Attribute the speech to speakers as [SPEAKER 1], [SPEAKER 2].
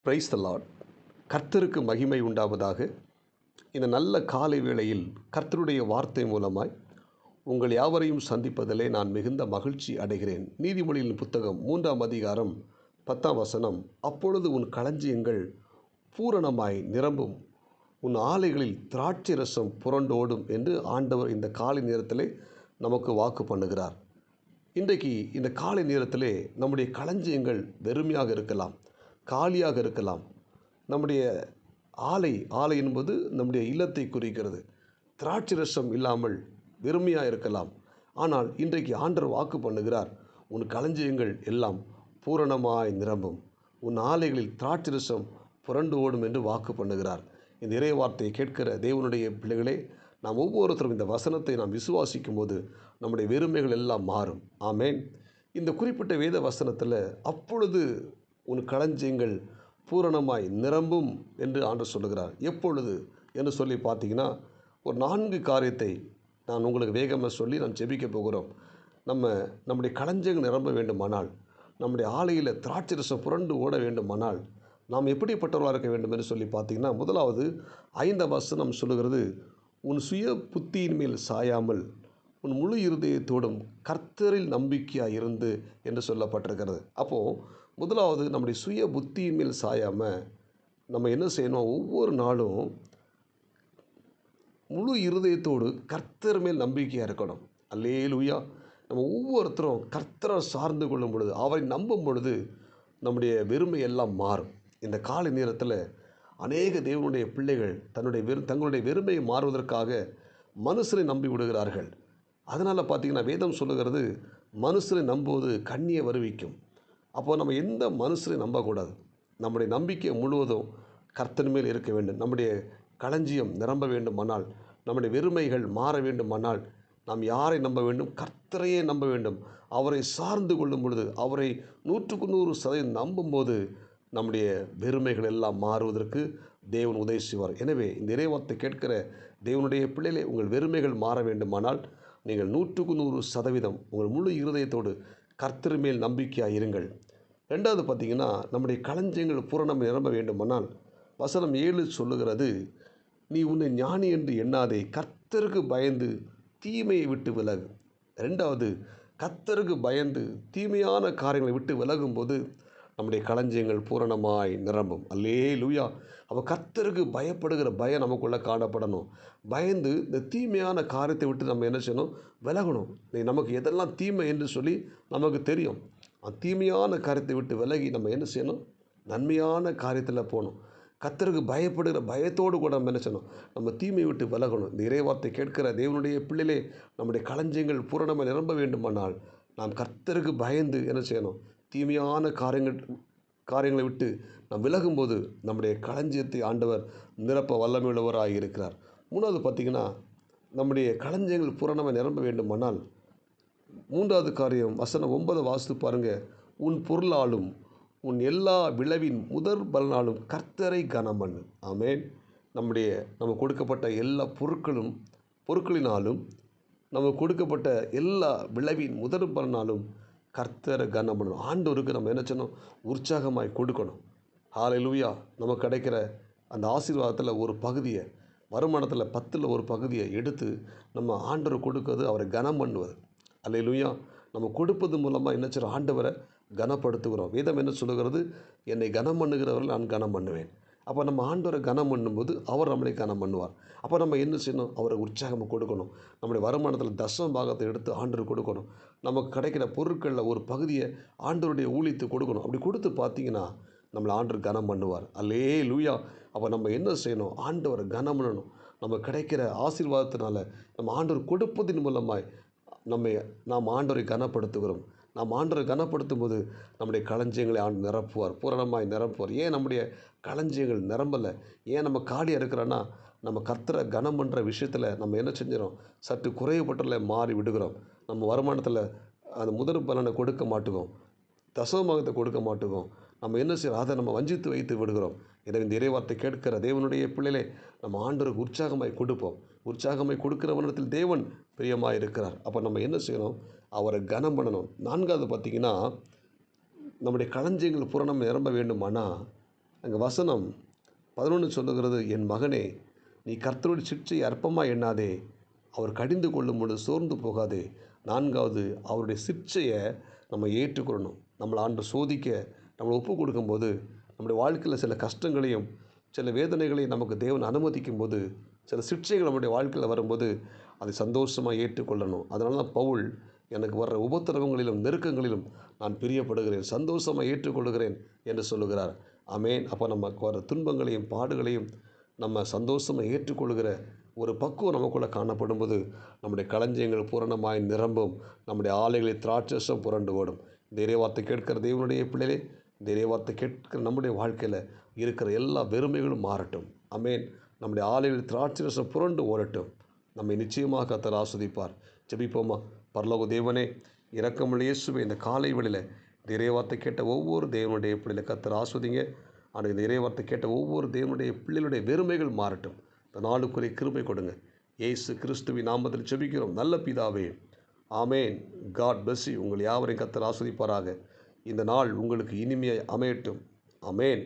[SPEAKER 1] Praise the Lord. கர்த்தருக்கு மகிமை உண்டாவதாக. இந்த நல்ல காலை வேளையில் கர்த்தருடைய வார்த்தை மூலமாய் உங்கள் யாவரையும் சந்திப்பதிலே நான் மிகுந்த மகிழ்ச்சி அடைகிறேன். நீதிமொழியின் புத்தகம் 3ஆம் அதிகாரம் 10ஆம் வசனம், அப்பொழுது உன் களஞ்சியங்கள் பூரணமாய் நிரம்பும், உன் ஆலைகளில் திராட்சை ரசம் புரண்டோடும் என்று ஆண்டவர் இந்த காலை நேரத்திலே நமக்கு வாக்கு பண்ணுகிறார். இன்றைக்கு இந்த காலை நேரத்திலே நம்முடைய களஞ்சியங்கள் வெறுமையாக இருக்கலாம், காலியாக இருக்கலாம். நம்முடைய ஆலை என்பது நம்முடைய இல்லத்தை குறிக்கிறது. திராட்சை ரசம் இல்லாமல் வெறுமையாக இருக்கலாம். ஆனால் இன்றைக்கு ஆண்டவர் வாக்கு பண்ணுகிறார், உன் களஞ்சியங்கள் எல்லாம் பூரணமாய் நிரம்பும், உன் ஆலைகளில் திராட்சை ரசம் புரண்டு ஓடும் என்று வாக்கு பண்ணுகிறார். இந்த இறை வார்த்தையை கேட்கிற தேவனுடைய பிள்ளைகளே, நாம் ஒவ்வொருத்தரும் இந்த வசனத்தை நாம் விசுவாசிக்கும் போது நம்முடைய வெறுமைகள் எல்லாம் மாறும். ஆமேன். இந்த குறிப்பிட்ட வேத வசனத்தில் அப்பொழுது உன் களஞ்சியங்கள் பூரணமாய் நிரம்பும் என்று ஆண்டவர் சொல்லுகிறார். எப்பொழுது என்று சொல்லி பார்த்தீங்கன்னா, ஒரு 4 காரியத்தை நான் உங்களுக்கு வேகமாக சொல்லி நாம் ஜெபிக்க போகிறோம். நம்முடைய களஞ்சியங்கள் நிரம்ப வேண்டுமானால், நம்முடைய ஆலையில் திராட்சை ரசம் புரண்டு ஓட வேண்டுமானால் நாம் எப்படிப்பட்டவர்களாக இருக்க வேண்டும் என்று சொல்லி பார்த்தீங்கன்னா, முதலாவது 5ஆம் வசனம் சொல்லுகிறது, உன் சுய புத்தியின் மேல் சாயாமல் உன் முழு இருதயத்தோடும் கர்த்தரில் நம்பிக்கையாக இருந்து என்று சொல்லப்பட்டிருக்கிறது. அப்போது முதலாவது நம்முடைய சுய புத்தியின் மேல் சாயாமல் நம்ம என்ன செய்யணும், ஒவ்வொரு நாளும் முழு இருதயத்தோடு கர்த்தர் மேல் நம்பிக்கையாக இருக்கணும். அல்லேலூயா. நம்ம ஒவ்வொருத்தரும் கர்த்தரை சார்ந்து கொள்ளும் பொழுது, அவரை நம்பும் பொழுது நம்முடைய வெறுமை எல்லாம் மாறும். இந்த காலை நேரத்தில் அநேக தேவனுடைய பிள்ளைகள் தங்களுடைய வெறுமையை மாறுவதற்காக மனுஷரை நம்பி விடுகிறார்கள். அதனால் பார்த்திங்கன்னா, வேதம் சொல்லுகிறது, மனுஷரை நம்புவது கண்ணியை வருவிக்கும். அப்போது நம்ம எந்த மனுஷரை நம்பக்கூடாது. நம்முடைய நம்பிக்கை முழுவதும் கர்த்தர் மேல் இருக்க வேண்டும். நம்முடைய களஞ்சியம் நிரம்ப வேண்டுமானால், நம்முடைய வெறுமைகள் மாற வேண்டுமானால் நாம் யாரை நம்ப வேண்டும்? கர்த்தரையே நம்ப வேண்டும். அவரை சார்ந்து கொள்ளும் பொழுது, அவரை 100% நம்பும்போது நம்முடைய வெறுமைகள் எல்லாம் மாறுவதற்கு தேவன் உதவி செய்வார். எனவே இந்த இறைவார்த்தை கேட்கிற தேவனுடைய பிள்ளைகளே, உங்கள் வெறுமைகள் மாற வேண்டுமானால் நீங்கள் 100% உங்கள் முழு இருதயத்தோடு கர்த்தர் மேல் நம்பிக்கையாக இருங்கள். ரெண்டாவது பார்த்திங்கன்னா, நம்முடைய களஞ்சியங்கள் பூரணம் நிரம்ப வேண்டுமானால் வசனம் 7 சொல்லுகிறது, நீ உன்னை ஞானி என்று எண்ணாதே, கர்த்தருக்கு பயந்து தீமையை விட்டு விலகு. ரெண்டாவது, கர்த்தருக்கு பயந்து தீமையான காரியங்களை விட்டு விலகும்போது நம்முடைய களஞ்சியங்கள் பூரணமாய் நிரம்பும். அல்லேலூயா. அப்போ கர்த்தருக்கு பயப்படுகிற பயம் நமக்குள்ளே காணப்படணும். பயந்து இந்த தீமையான காரியத்தை விட்டு நம்ம என்ன செய்யணும்? விலகணும். நமக்கு எதெல்லாம் தீமை என்று சொல்லி நமக்கு தெரியும். அந்த தீமையான காரியத்தை விட்டு விலகி நம்ம என்ன செய்யணும்? நன்மையான காரியத்தில் போகணும். கர்த்தருக்கு பயப்படுகிற பயத்தோடு கூட நம்ம என்ன செய்யணும்? நம்ம தீமையை விட்டு விலகணும். இந்த இறைவார்த்தை கேட்கிற தேவனுடைய பிள்ளைகளே, நம்முடைய களஞ்சியங்கள் பூரணமாக நிரம்ப வேண்டுமானால் நாம் கர்த்தருக்கு பயந்து என்ன செய்யணும்? தீமையான காரியங்களை விட்டு நாம் விலகும்போது நம்முடைய களஞ்சியத்தை ஆண்டவர் நிரப்ப வல்லமையுள்ளவராக இருக்கிறார். மூணாவது பார்த்திங்கன்னா, நம்முடைய களஞ்சியங்கள் பூரணமாக நிரம்ப வேண்டுமானால் 3வது காரியம், வசனம் 9 வாசித்து பாருங்கள், உன் பொருளாலும் உன் எல்லா விளைவின் முதற் பலனாலும் கர்த்தரை கனம் பண்ணு. ஆமேன். நம்ம கொடுக்கப்பட்ட எல்லா பொருட்களினாலும் நமக்கு கொடுக்கப்பட்ட எல்லா விளைவின் முதற் பலனாலும் கர்த்தரை கனம் பண்ணணும். ஆண்டவருக்கு நம்ம என்ன செய்யணும்? உற்சாகமாய் கொடுக்கணும். ஹல்லேலூயா. நமக்கு கிடைக்கிற அந்த ஆசீர்வாதத்தில் ஒரு பகுதியை, வருமானத்தில் 10ல் ஒரு பகுதியை எடுத்து நம்ம ஆண்டவர் கொடுக்கிறது, அவரை கனம் பண்ணுவது. ஹல்லேலூயா. நம்ம கொடுப்பது மூலமாக என்ன செய்கிறோம்? ஆண்டவரை கனப்படுத்துகிறோம். வேதம் என்ன சொல்லுகிறது? என்னை கனம் பண்ணுகிறவர்கள் நான் கனம் பண்ணுவேன். அப்போ நம்ம ஆண்டவரை கனம் பண்ணும்போது அவர் நம்மளை கனம் பண்ணுவார். அப்போ நம்ம என்ன செய்யணும்? அவரை உற்சாகமாக கொடுக்கணும். நம்முடைய வருமானத்தில் தசம பாகத்தை எடுத்து ஆண்டவர் கொடுக்கணும். நமக்கு கிடைக்கிற பொருட்களில் ஒரு பகுதியை ஆண்டவருடைய ஊழியத்துக்கு கொடுக்கணும். அப்படி கொடுத்து பார்த்தீங்கன்னா நம்மளை ஆண்டவர் கனம் பண்ணுவார். அல்லேலூயா. அப்போ நம்ம என்ன செய்யணும்? ஆண்டவரை கனம் பண்ணணும். நம்ம கிடைக்கிற ஆசீர்வாதத்தினால நம்ம ஆண்டவர் கொடுப்பதின் மூலமாய் நாம் ஆண்டவரை கனப்படுத்துகிறோம். நாம் ஆண்டவரை கனப்படுத்தும் போது நம்முடைய களஞ்சியங்களை ஆண்டு நிரப்புவார், பூரணமாய் நிரப்புவார். ஏன் நம்முடைய களஞ்சியங்கள் நிரம்பலை? ஏன் நம்ம காலியாக இருக்கிறோன்னா, நம்ம கர்த்தரை கனம் பண்ணுற விஷயத்தில் நம்ம என்ன செஞ்சிடும்? சற்று குறைவுபட்டல மாறி விடுகிறோம். நம்ம வருமானத்தில் அந்த முதற் பலனை கொடுக்க மாட்டோம், தசமபாகத்தை கொடுக்க மாட்டோம். நம்ம என்ன செய்யறோம்? அதை நம்ம வஞ்சித்து வைத்து விடுகிறோம். எனவே இந்த இறைவார்த்தை கேட்கிற தேவனுடைய பிள்ளைகளே, நம்ம ஆண்டவருக்கு உற்சாகமாய் கொடுப்போம். உற்சாகமாய் கொடுக்கிறவனிடத்தில் தேவன் பிரியமாக இருக்கிறார். அப்போ நம்ம என்ன செய்யணும்? அவரை கனம் பண்ணணும். 4வது பார்த்திங்கன்னா, நம்முடைய களஞ்சியங்கள் பூரணம் நிரம்ப வேண்டுமானால் அங்கே வசனம் 11 சொல்லுகிறது, என் மகனே, நீ கர்த்தருடைய சிட்சையை அற்பமாக எண்ணாதே, அவர் கடிந்து கொள்ளும் பொழுது சோர்ந்து போகாதே. 4வது, அவருடைய சிட்சையை நம்ம ஏற்றுக்கொள்ளணும். நம்மளை ஆண்டு சோதிக்க நம்மளை ஒப்பு கொடுக்கும்போது, நம்முடைய வாழ்க்கையில் சில கஷ்டங்களையும் சில வேதனைகளையும் நமக்கு தேவன் அனுமதிக்கும் போது, சில சிட்சைகள் நம்முடைய வாழ்க்கையில் வரும்போது அதை சந்தோஷமாக ஏற்றுக்கொள்ளணும். அதனால தான் பவுல், எனக்கு வர்ற உபத்திரவங்களிலும் நெருக்கங்களிலும் நான் பிரியப்படுகிறேன், சந்தோஷமாக ஏற்றுக்கொள்கிறேன் என்று சொல்லுகிறார். ஆமேன். அப்போ நமக்கு வர துன்பங்களையும் பாடுகளையும் நம்ம சந்தோஷமாக ஏற்றுக்கொள்கிற ஒரு பக்குவம் நமக்குள்ளே காணப்படும்போது நம்முடைய களஞ்சியங்கள் பூரணமாய் நிரம்பும், நம்முடைய ஆலைகளில் திராட்சரசம் புரண்டு ஓடும். இந்த இறைவார்த்தை கேட்கிற தேவனுடைய பிள்ளைகளே, இந்த இறைவார்த்தை கேட்கிற நம்முடைய வாழ்க்கையில் இருக்கிற எல்லா வெறுமைகளும் மாறட்டும். ஆமேன். நம்முடைய ஆலைகளில் திராட்சரசம் புரண்டு ஓடட்டும். நம்மை நிச்சயமாக கர்த்தர் ஆஸ்வதிப்பார். ஜெபிப்போமா. பரலோக தேவனே, இரக்கமுள்ள இயேசுவே, இந்த காலை வேளையில் இந்த இறைவார்த்தை கேட்ட ஒவ்வொரு தேவனுடைய பிள்ளைகளை கர்த்தர் ஆஸ்வதிங்க. ஆனால் இந்த இறைவார்த்தை கேட்ட ஒவ்வொரு தேவனுடைய பிள்ளைகளுடைய வெறுமைகள் மாறட்டும். இந்த நாளுக்குரிய கிருபை கொடுங்க. இயேசு கிறிஸ்துவின் நாமத்தில் ஜெபிக்கிறோம் நல்ல பிதாவே. ஆமேன். God bless you. உங்கள் யாவரையும் கர்த்தர் ஆஸ்வதிப்பாராக. இந்த நாள் உங்களுக்கு இனிமையாய் அமையட்டும். ஆமேன்.